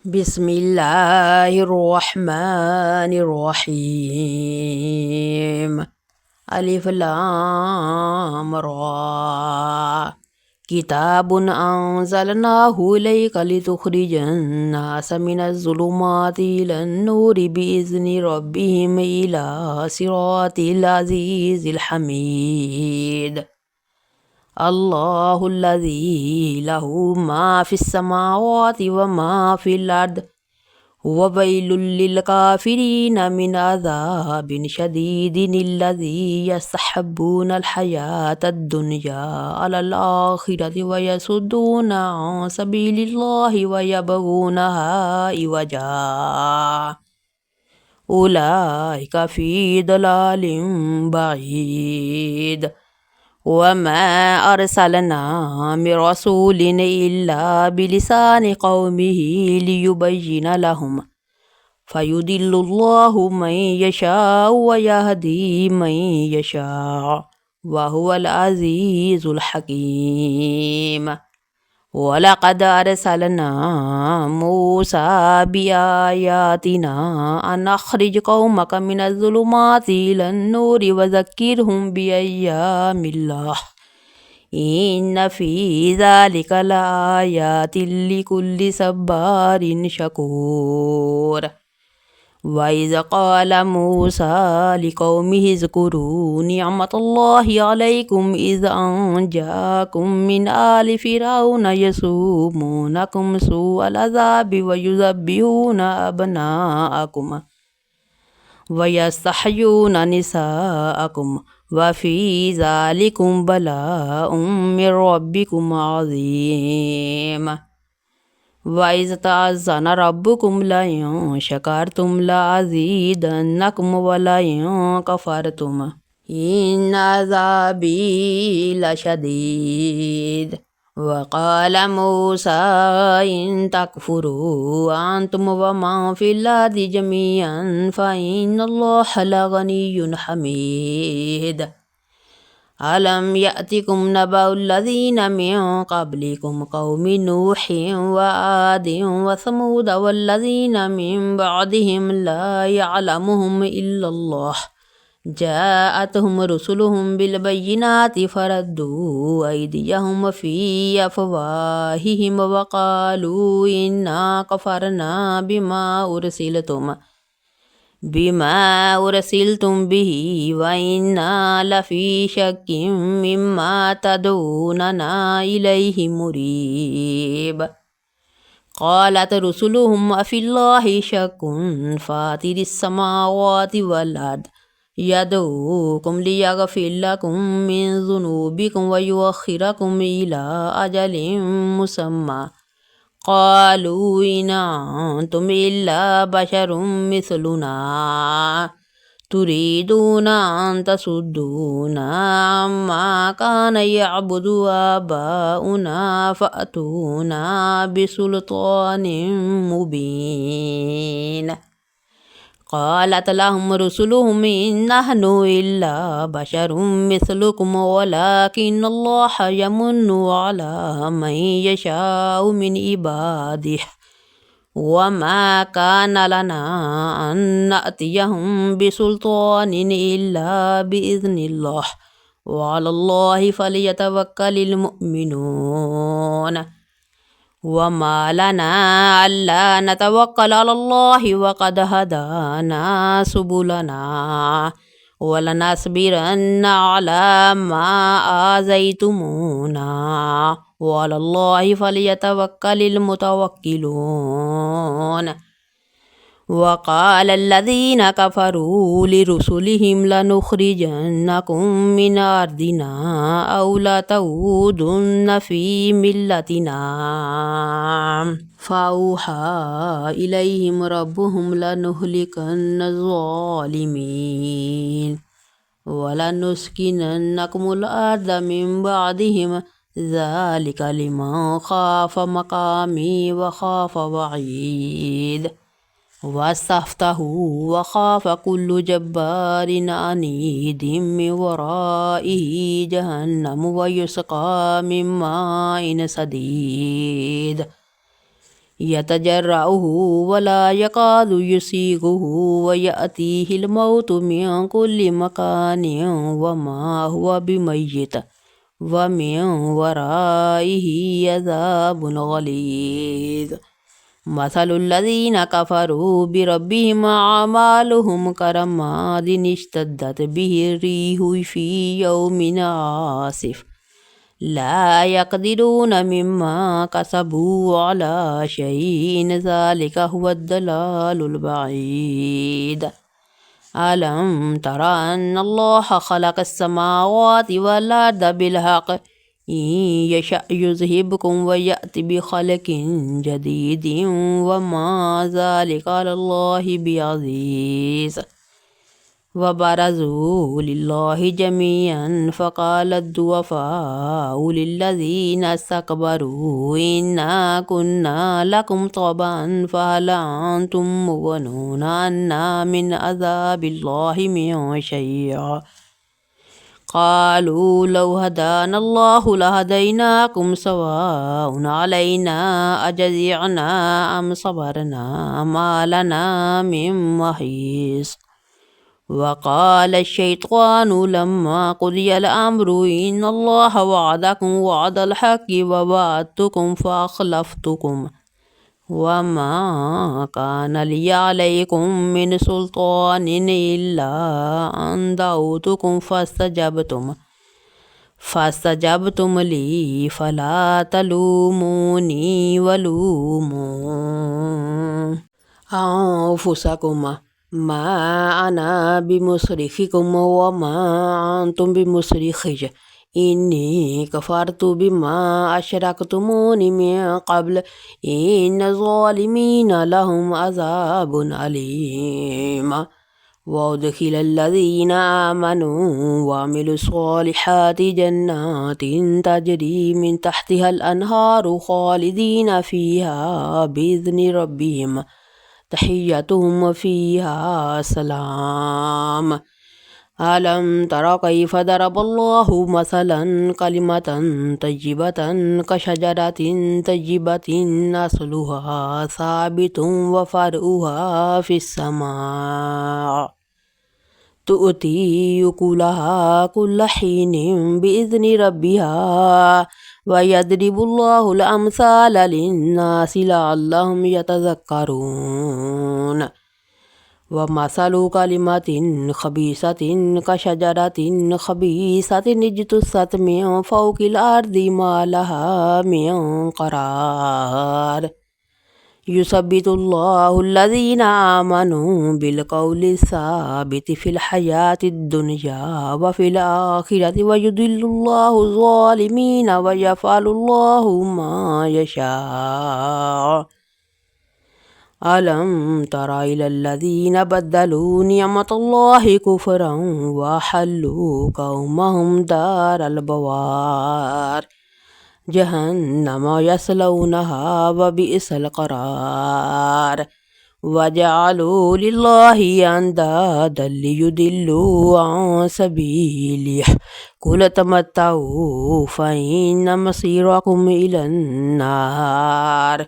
بسم الله الرحمن الرحيم. ألف لام را. كتاب أنزلناه إليك لتخرج الناس من الظلمات إلى النور بإذن ربهم إلى صراط العزيز الحميد. الله الذي له ما في السماوات وما في الأرض وويل للكافرين من عذاب شديد الذي يستحبون الحياة الدنيا على الآخرة ويصدون عن سبيل الله ويبغونها عوجا أولئك في ضلال بعيد. وما أرسلنا من رسول إلا بلسان قومه ليبين لهم فيضل الله من يشاء ويهدي من يشاء وهو العزيز الحكيم. ولقد أرسلنا موسى بآياتنا أن أخرج قومك من الظلمات إلى النور وذكرهم بأيام الله إن في ذلك لآيات لكل صبار شكور. وإذ قال موسى لقومه اذكروا نعمة الله عليكم إذ أنجاكم من آل فرعون يسومونكم سوء العذاب ويذبحون أبناءكم ويستحيون نساءكم وفي ذلكم بلاء من ربكم عظيم. وإذ تأذن ربكم لئن شكرتم لأزيدنكم ولئن كفرتم إن عذابي لشديد. وقال موسى إن تكفروا أنتم ومن في الأرض جميعا فإن الله لغني حميد. ألم يأتكم نبأ الذين من قبلكم قوم نوح وعاد وثمود والذين من بعدهم لا يعلمهم إلا الله جاءتهم رسلهم بالبينات فردوا أيديهم في أفواههم وقالوا إنا كفرنا بما أرسلتم به وإنا لفي شك مما تدعوننا إليه مريب. قالت رسلهم أفي الله شك فاطر السماوات والأرض يدعوكم ليغفر لكم من ذنوبكم ويؤخركم إلى أجل مسمى قالوا إن أنتم إلا بشر مثلنا تريدون أن تصدونا عما كان يعبد آباؤنا فأتونا بسلطان مبين. قالت لهم رسلهم إن نحن إلا بشر مثلكم ولكن الله يمن على من يشاء من عباده وما كان لنا أن نأتيهم بسلطان إلا بإذن الله وعلى الله فليتوكل المؤمنون. وما لنا ألا نتوكل على الله وقد هدانا سبلنا ولنصبرن على ما آذيتمونا وعلى الله فليتوكل المتوكلون. وقال الذين كفروا لرسلهم لنخرجنكم من أرضنا أو لتعودن في ملتنا فأوحى إليهم ربهم لنهلكن الظالمين ولنسكننكم الأرض من بعدهم ذلك لمن خاف مقامي وخاف وعيد. واستفتحوا وخاف كل جبار عنيد من ورائه جهنم ويسقى من ماء سديد يتجرعه ولا يكاد يسيغه ويأتيه الموت من كل مكان وما هو بميت ومن ورائه عذاب غليظ مثل الذين كفروا بربهم أعمالهم كرماد اشتدت به الريح في يوم عاصف لا يقدرون مما كسبوا على شيء ذلك هو الضلال البعيد ألم تر أن الله خلق السماوات والأرض بالحق إن يشأ يذهبكم ويأتي بخلق جديد وما ذلك على الله بعزيز وبرزوا لله جميعا فقال الضعفاء للذين استكبروا إنا كنا لكم طبعا فهل أنتم مغنون عنا من عذاب الله من شيء قالوا لو هدانا الله لهديناكم سواء علينا أجزعنا أم صبرنا ما لنا من محيص وقال الشيطان لما قضي الأمر إن الله وعدكم وعد الحق ووعدتكم فأخلفتكم وما كان لي عليكم من سلطان إلا أن دعوتكم فاستجبتم لي فلا تلوموني ولوموا أنفسكم ما أنا بمصرخكم وما أنتم بمصرخي إني كفرت بما أشركتمون من قبل إن الظالمين لهم عذاب أليم وأدخل الذين آمنوا وعملوا الصالحات جنات تجري من تحتها الأنهار خالدين فيها بإذن ربهم تحيتهم فيها سلام ألم تر كيف ضرب الله مثلا كلمة طيبة كشجرة طيبة أصلها ثابت وفرعها في السماء تؤتي أكلها كل حين بإذن ربها ويضرب الله الأمثال للناس لعلهم يتذكرون ومثل كلمة خبيثة كشجرة خبيثة اجتثت من فوق الأرض ما لها من قرار يثبت الله الذين آمنوا بالقول الثابت في الحياة الدنيا وفي الآخرة ويضل الله الظالمين ويفعل الله ما يشاء ألم تر إلى الذين بدلوا نعمة الله كفرا وحلوا قومهم دار البوار جهنم يصلونها وبئس القرار وجعلوا لله أندادا ليضلوا عن سبيله قل تمتعوا فإن مصيركم إلى النار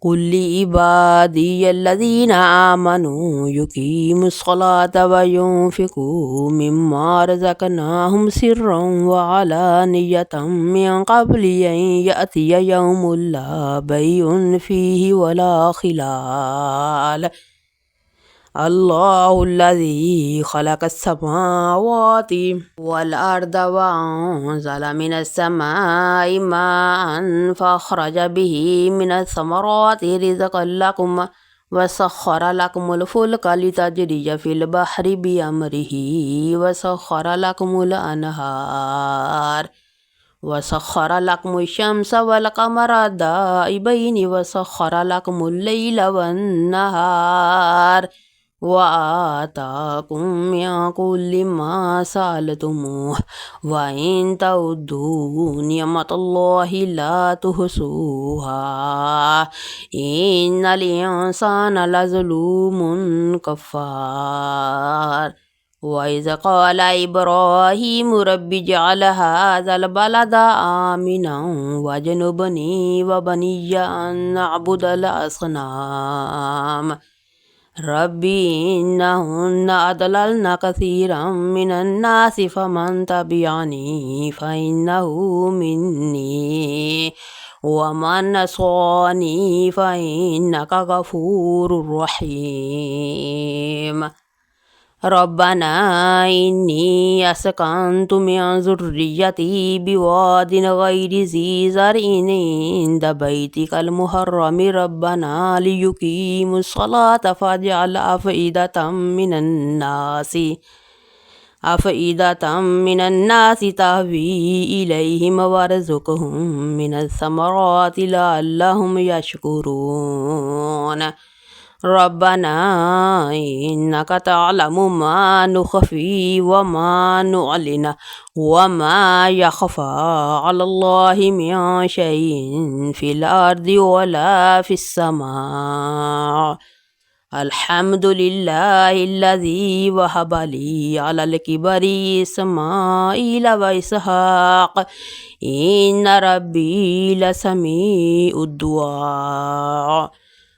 قل لعبادي الذين آمنوا يقيموا الصلاة وينفقوا مما رزقناهم سرا وعلانية من قبل أن يأتي يوم لا بيع فيه ولا خلال الله الذي خلق السماوات والأرض وأنزل من السماء ماء فأخرج به من الثمرات رزقا لكم وسخر لكم الفلك لتجري في البحر بأمره وسخر لكم الأنهار وسخر لكم الشمس والقمر دائبين وسخر لكم الليل والنهار وآتاكم من كل ما سألتموه وإن تعدوا نعمة الله لا تحصوها إن الإنسان لظلوم كفار وإذ قال إبراهيم رب اجعل هذا البلد آمنا واجنبني وبني أن نعبد الأصنام ربي إنهن أضللن كثيرا من الناس فمن تبعني فإنه مني ومن عصاني فإنك غفور رحيم ربنا إني أسكنت من ذريتي بواد غير ذي زرع عند بيتك المحرم ربنا ليقيموا الصلاة فاجعل أفئدة من الناس تهوي إليهم وارزقهم من الثمرات لعلهم يشكرون ربنا إنك تعلم ما نخفي وما نعلن وما يخفى على الله من شيء في الأرض ولا في السماء الحمد لله الذي وهب لي على الكبر إسماعيل وإسحاق إن ربي لسميع الدعاء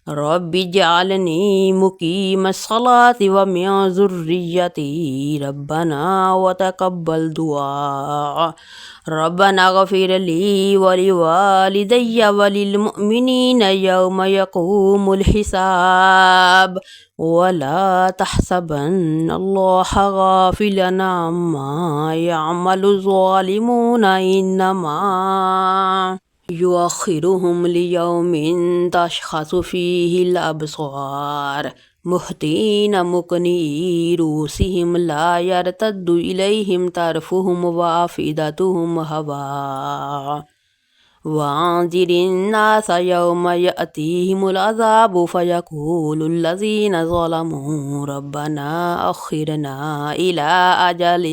رب اجعلني مقيم الصلاة ومن ذريتي ربنا وتقبل دعاء ربنا اغفر لي ولوالدي وللمؤمنين يوم يقوم الحساب ولا تحسبن الله غافلا عما يعمل الظالمون إنما يؤخرهم ليوم تشخص فيه الأبصار مهطعين مقنعي رؤوسهم لا يرتد إليهم طرفهم وأفئدتهم هواء وأنذر الناس يوم يأتيهم العذاب فيقول الذين ظلموا ربنا أخرنا إلى أجل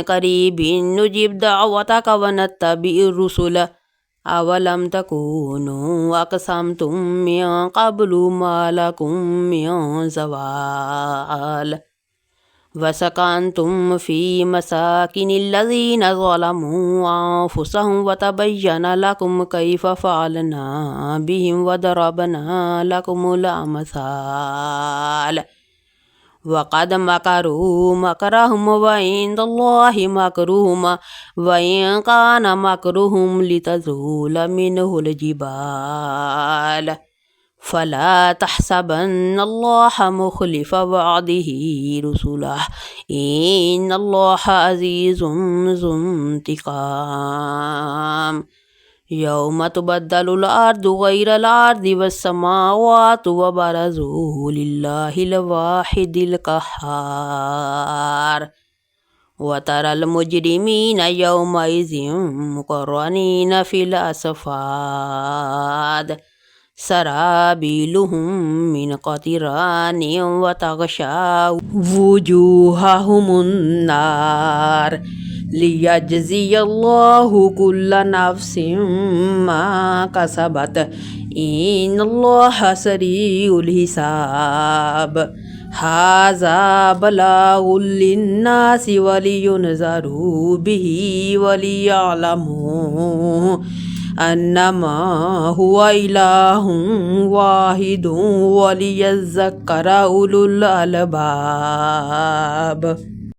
قريب نجب دعوتك ونتبع الرسل أولم تكونوا أقسمتم من قبل ما لكم من زوال وسكنتم في مساكن الذين ظلموا أنفسهم وتبين لكم كيف فعلنا بهم وضربنا لكم الأمثال وقد مكروا مكرهم وعند الله مكرهم وإن كان مكرهم لتزول منه الجبال فلا تحسبن الله مخلف وعده رسله إن الله عزيز ذو انتقام يوم تبدل الأرض غير الأرض والسماوات وبرزوا لله الواحد القهار وترى المجرمين يومئذ مقرنين في الأصفاد سرابيلهم من قطران وتغشى وجوههم النار ليجزي الله كل نفس ما كسبت إن الله سريع الحساب هذا بلاغ للناس ولينذروا به وليعلموا أنما هو إله واحد وليذكر أولو الألباب.